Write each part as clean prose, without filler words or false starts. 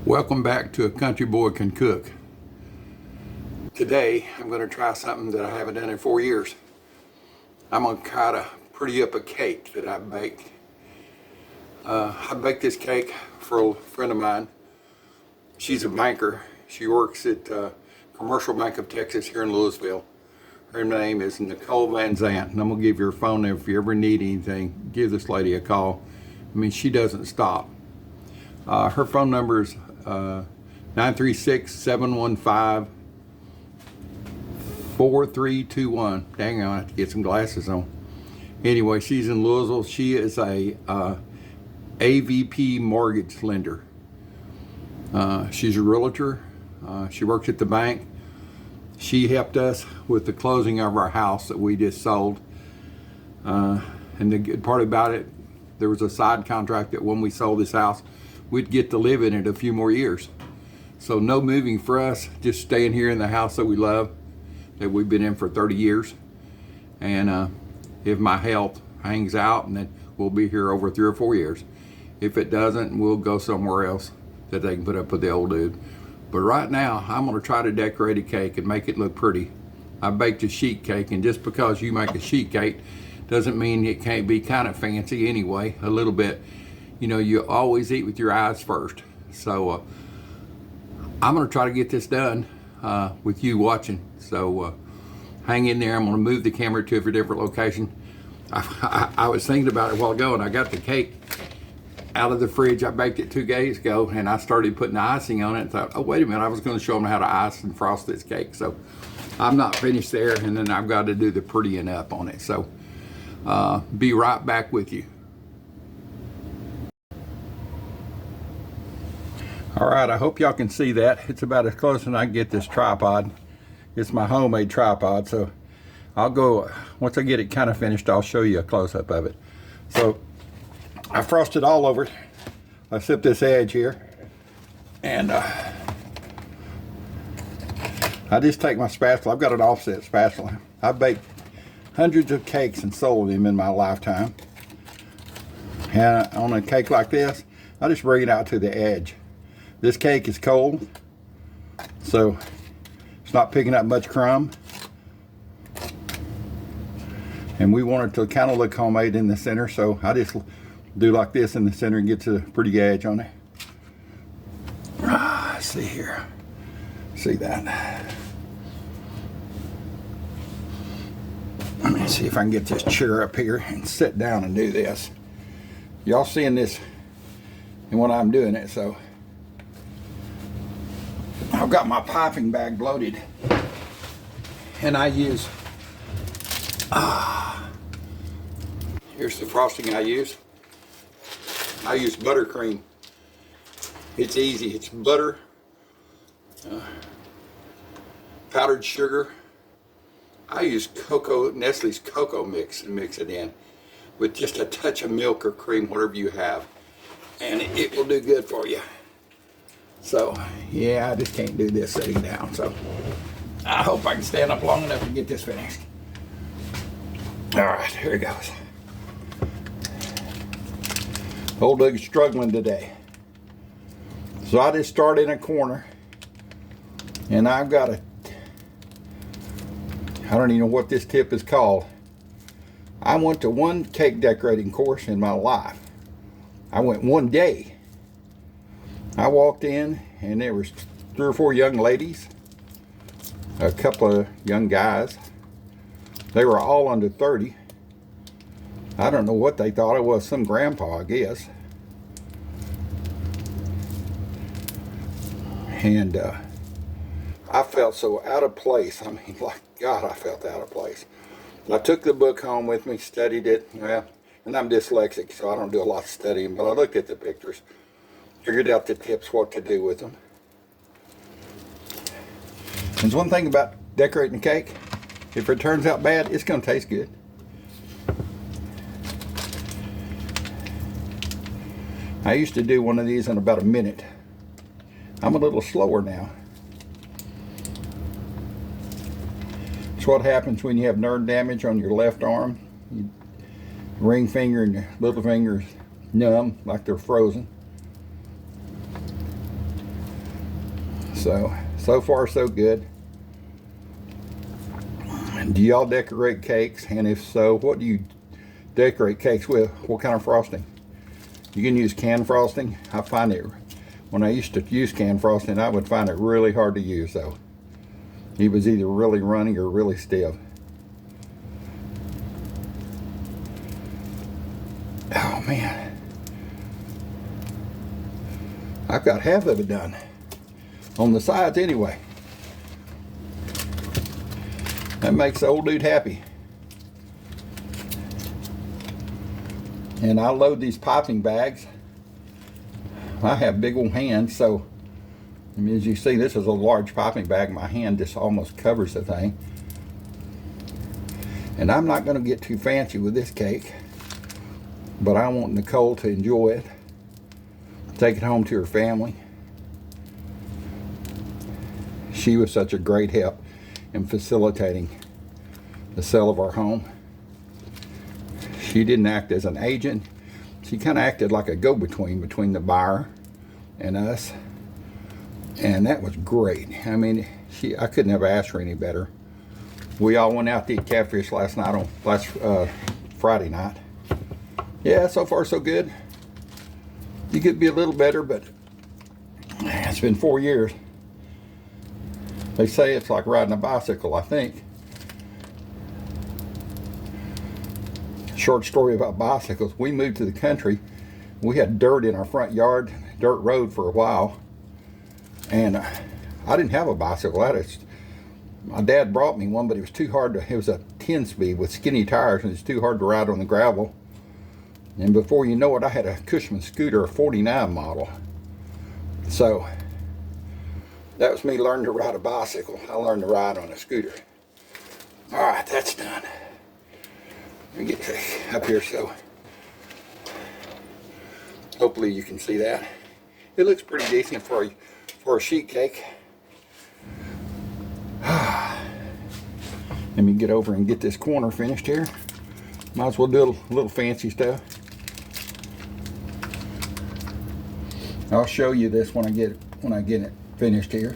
Welcome back to A Country Boy Can Cook. Today I'm going to try something that I haven't done in 4 years. I'm going to try to pretty up a cake that I baked. I baked this cake for a friend of mine. She's a banker. She works at Commercial Bank of Texas here in Louisville. Her name is Nicole Van Zant, and I'm going to give you her phone number. If you ever need anything, give this lady a call. I mean, she doesn't stop. Her phone number is 936-715-4321. Dang, I have to get some glasses on. Anyway, she's in Louisville. She is a AVP mortgage lender. She's a realtor. She works at the bank. She helped us with the closing of our house that we just sold. And the good part about it, there was a side contract that when we sold this house, we'd get to live in it a few more years. So no moving for us, just staying here in the house that we love, that we've been in for 30 years. And if my health hangs out, and then we'll be here over 3 or 4 years. If it doesn't, we'll go somewhere else that they can put up with the old dude. But right now, I'm gonna try to decorate a cake and make it look pretty. I baked a sheet cake, and just because you make a sheet cake doesn't mean it can't be kind of fancy anyway, a little bit. You know, you always eat with your eyes first. So I'm gonna try to get this done with you watching. So hang in there. I'm gonna move the camera to a different location. I was thinking about it a while ago, and I got the cake out of the fridge. I baked it 2 days ago, and I started putting the icing on it and thought, oh, wait a minute, I was gonna show them how to ice and frost this cake. So I'm not finished there, and then I've got to do the prettying up on it. So be right back with you. All right, I hope y'all can see that. It's about as close as I can get this tripod. It's my homemade tripod, so I'll go, once I get it kind of finished, I'll show you a close-up of it. So I frosted all over it, except this edge here. And I just take my spatula. I've got an offset spatula. I've baked hundreds of cakes and sold them in my lifetime. And on a cake like this, I just bring it out to the edge. This cake is cold, so it's not picking up much crumb. And we want it to kind of look homemade in the center, so I just do like this in the center and get a pretty edge on it. See here. See that? Let me see if I can get this chair up here and sit down and do this. Y'all seeing this and what I'm doing it, so I've got my piping bag loaded, and I use, here's the frosting I use. I use buttercream. It's easy. It's butter, powdered sugar. I use Nestle's cocoa mix, and mix it in with just a touch of milk or cream, whatever you have, and it will do good for you. So, yeah, I just can't do this sitting down. So, I hope I can stand up long enough to get this finished. All right, here it goes. Old Doug's struggling today. So, I just start in a corner, and I've got I don't even know what this tip is called. I went to one cake decorating course in my life. I went one day. I walked in, and there was 3 or 4 young ladies, a couple of young guys. They were all under 30. I don't know what they thought it was, some grandpa, I guess. And I felt so out of place. I mean, like, God, I felt out of place. I took the book home with me, studied it. Well, and I'm dyslexic, so I don't do a lot of studying, but I looked at the pictures. Figured out the tips, what to do with them. There's one thing about decorating a cake. If it turns out bad, it's going to taste good. I used to do one of these in about a minute. I'm a little slower now. It's what happens when you have nerve damage on your left arm. Your ring finger and your little fingers numb, like they're frozen. So far so good. Do y'all decorate cakes? And if so, what do you decorate cakes with? What kind of frosting? You can use canned frosting. I find it, when I used to use canned frosting, I would find it really hard to use though. It was either really runny or really stiff. Oh man. I've got half of it done. On the sides anyway. That makes the old dude happy. And I load these piping bags. I have big old hands, so I mean, as you see, this is a large piping bag. My hand just almost covers the thing. And I'm not going to get too fancy with this cake, but I want Nicole to enjoy it, take it home to her family. She was such a great help in facilitating the sale of our home. She didn't act as an agent. She kind of acted like a go-between between the buyer and us. And that was great. I mean, I couldn't have asked her any better. We all went out to eat catfish last Friday night. Yeah, so far so good. You could be a little better, but it's been 4 years. They say it's like riding a bicycle, I think. Short story about bicycles. We moved to the country. We had dirt in our front yard, dirt road for a while. And I didn't have a bicycle. My dad brought me one, but it was too hard it was a 10-speed with skinny tires, and it's too hard to ride on the gravel. And before you know it, I had a Cushman scooter, a 49 model. So that was me learning to ride a bicycle. I learned to ride on a scooter. All right, that's done. Let me get up here so hopefully you can see that. It looks pretty decent for a sheet cake. Let me get over and get this corner finished here. Might as well do a little fancy stuff. I'll show you this when I get it finished here.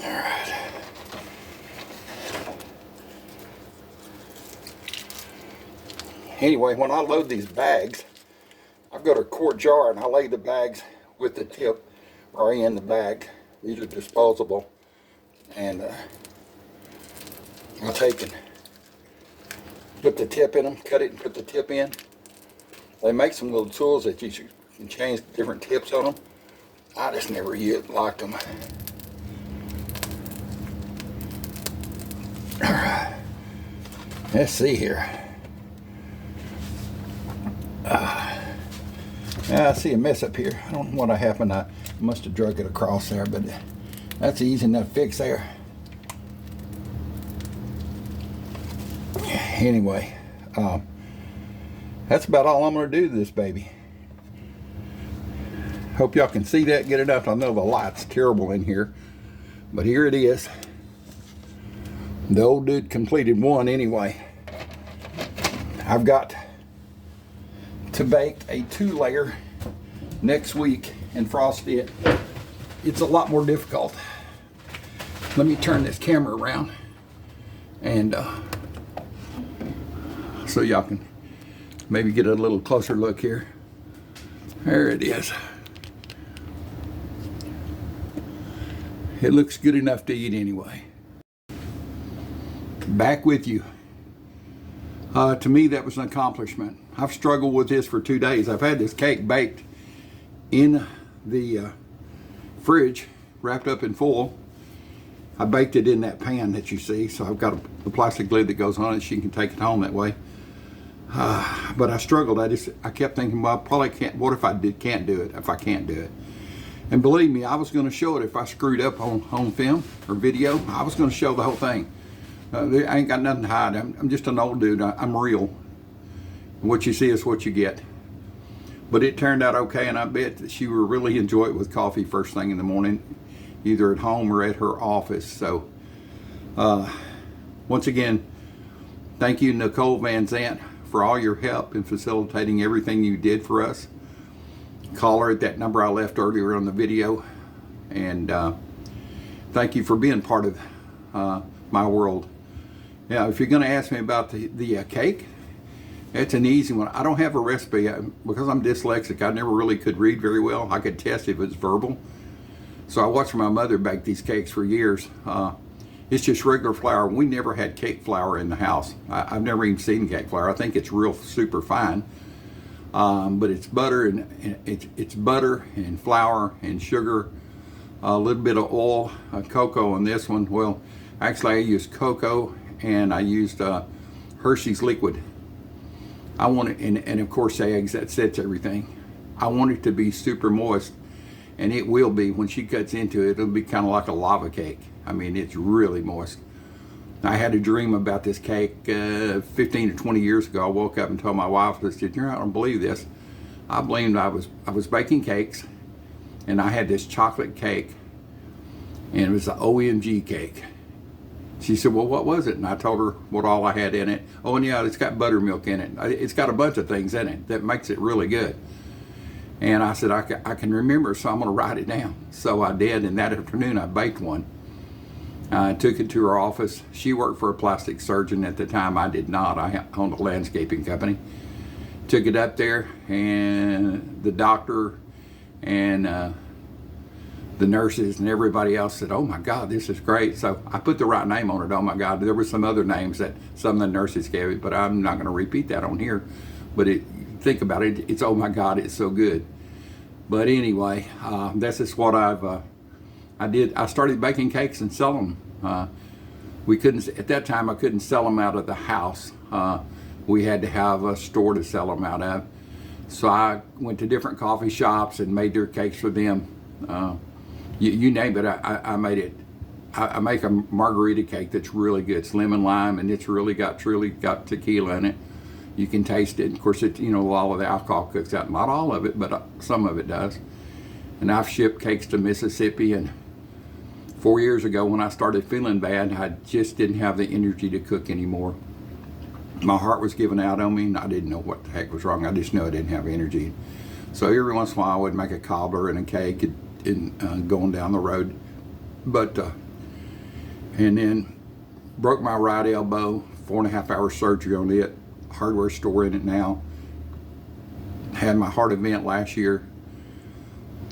All right. Anyway, when I load these bags, I've got a quart jar and I lay the bags with the tip right in the bag. These are disposable, and I'll take and put the tip in them, cut it and put the tip in. They make some little tools that you can change different tips on them. I just never liked them. All right, let's see here. I see a mess up here. I don't know what happened. I must have drug it across there, but that's an easy enough fix there. Anyway, that's about all I'm going to do to this baby. Hope y'all can see that good enough. I know the light's terrible in here, but here it is. The old dude completed one anyway. I've got to bake a 2-layer next week and frost it. It's a lot more difficult. Let me turn this camera around and so y'all can maybe get a little closer look here. There it is. It looks good enough to eat anyway. Back with you. To me, that was an accomplishment. I've struggled with this for 2 days. I've had this cake baked in the fridge, wrapped up in foil. I baked it in that pan that you see, so I've got a plastic lid that goes on it. She can take it home that way. But I struggled. I kept thinking, well, I probably can't. What if I can't do it? If I can't do it, and believe me, I was going to show it if I screwed up on film or video. I was going to show the whole thing. I ain't got nothing to hide. I'm just an old dude. I'm real. What you see is what you get. But it turned out okay, and I bet that she will really enjoy it with coffee first thing in the morning, either at home or at her office. So, once again, Thank you, Nicole Van Zant, for all your help in facilitating everything you did for us. Call her at that number I left earlier on the video. And thank you for being part of my world. Now, if you're going to ask me about the cake, it's an easy one. I don't have a recipe because I'm dyslexic. I never really could read very well. I could test if it's verbal. So I watched my mother bake these cakes for years. It's just regular flour. We never had cake flour in the house. I've never even seen cake flour. I think it's real super fine. But it's butter and it's butter and flour and sugar, a little bit of oil, cocoa on this one. Well, actually I used cocoa and I used Hershey's liquid. I want it, and of course eggs, that sets everything. I want it to be super moist, and it will be. When she cuts into it, it'll be kind of like a lava cake. I mean, it's really moist. I had a dream about this cake 15 to 20 years ago. I woke up and told my wife, I said, "You're not gonna believe this." I blamed I was baking cakes, and I had this chocolate cake, and it was an OMG cake. She said, "Well, what was it?" And I told her what all I had in it. Oh, and yeah, it's got buttermilk in it. It's got a bunch of things in it that makes it really good. And I said, I can remember, so I'm going to write it down. So I did, and that afternoon I baked one. I took it to her office. She worked for a plastic surgeon at the time. I did not. I owned a landscaping company. Took it up there, and the doctor and the nurses and everybody else said, "Oh my God, this is great." So I put the right name on it. Oh my God, there were some other names that some of the nurses gave it, but I'm not going to repeat that on here. But think about it, it's oh my God, it's so good. But anyway, that's just what I did. I started baking cakes and selling them. We couldn't, at that time I couldn't sell them out of the house. We had to have a store to sell them out of. So I went to different coffee shops and made their cakes for them. You name it, I made it. I make a margarita cake that's really good. It's lemon lime, and it's truly got tequila in it. You can taste it. Of course, all of the alcohol cooks out. Not all of it, but some of it does. And I've shipped cakes to Mississippi. And 4 years ago, when I started feeling bad, I just didn't have the energy to cook anymore. My heart was giving out on me, and I didn't know what the heck was wrong. I just knew I didn't have energy. So every once in a while, I would make a cobbler and a cake and going down the road. But and then broke my right elbow. 4.5 hour surgery on it. Hardware store in it now. Had my heart event last year.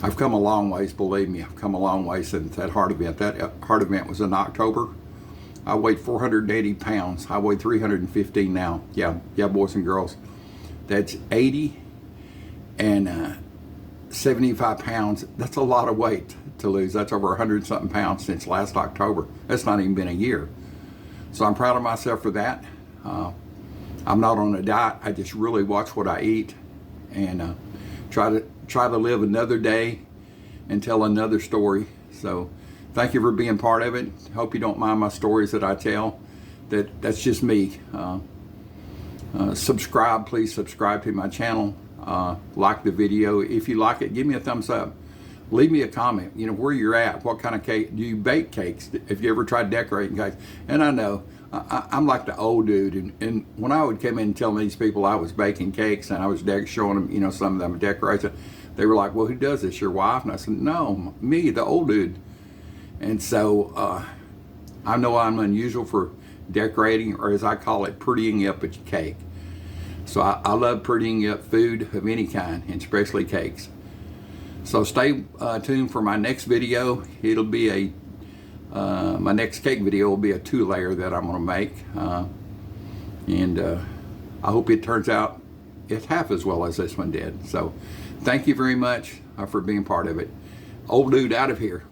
I've come a long ways, believe me. I've come a long way since that heart event. That heart event was in October. I weighed 480 pounds. I weigh 315 now. Yeah, boys and girls. That's 80 and 75 pounds. That's a lot of weight to lose. That's over 100 something pounds since last October. That's not even been a year. So I'm proud of myself for that. I'm not on a diet. I just really watch what I eat and try to live another day and tell another story. So thank you for being part of it. Hope you don't mind my stories that I tell. That's just me. Subscribe, please subscribe to my channel. Like the video. If you like it, give me a thumbs up. Leave me a comment, where you're at. What kind of cake? Do you bake cakes? Have you ever tried decorating cakes? And I know I'm like the old dude, and when I would come in and tell these people I was baking cakes and I was showing them, some of them decorations, they were like, "Well, who does this? Your wife?" And I said, "No, me, the old dude." And so I know I'm unusual for decorating, or as I call it, prettying up a cake. So I love prettying up food of any kind, and especially cakes. So stay tuned for my next video. It'll be my next cake video will be a 2-layer that I'm going to make. And I hope it turns out it's half as well as this one did. So thank you very much for being part of it. Old dude out of here.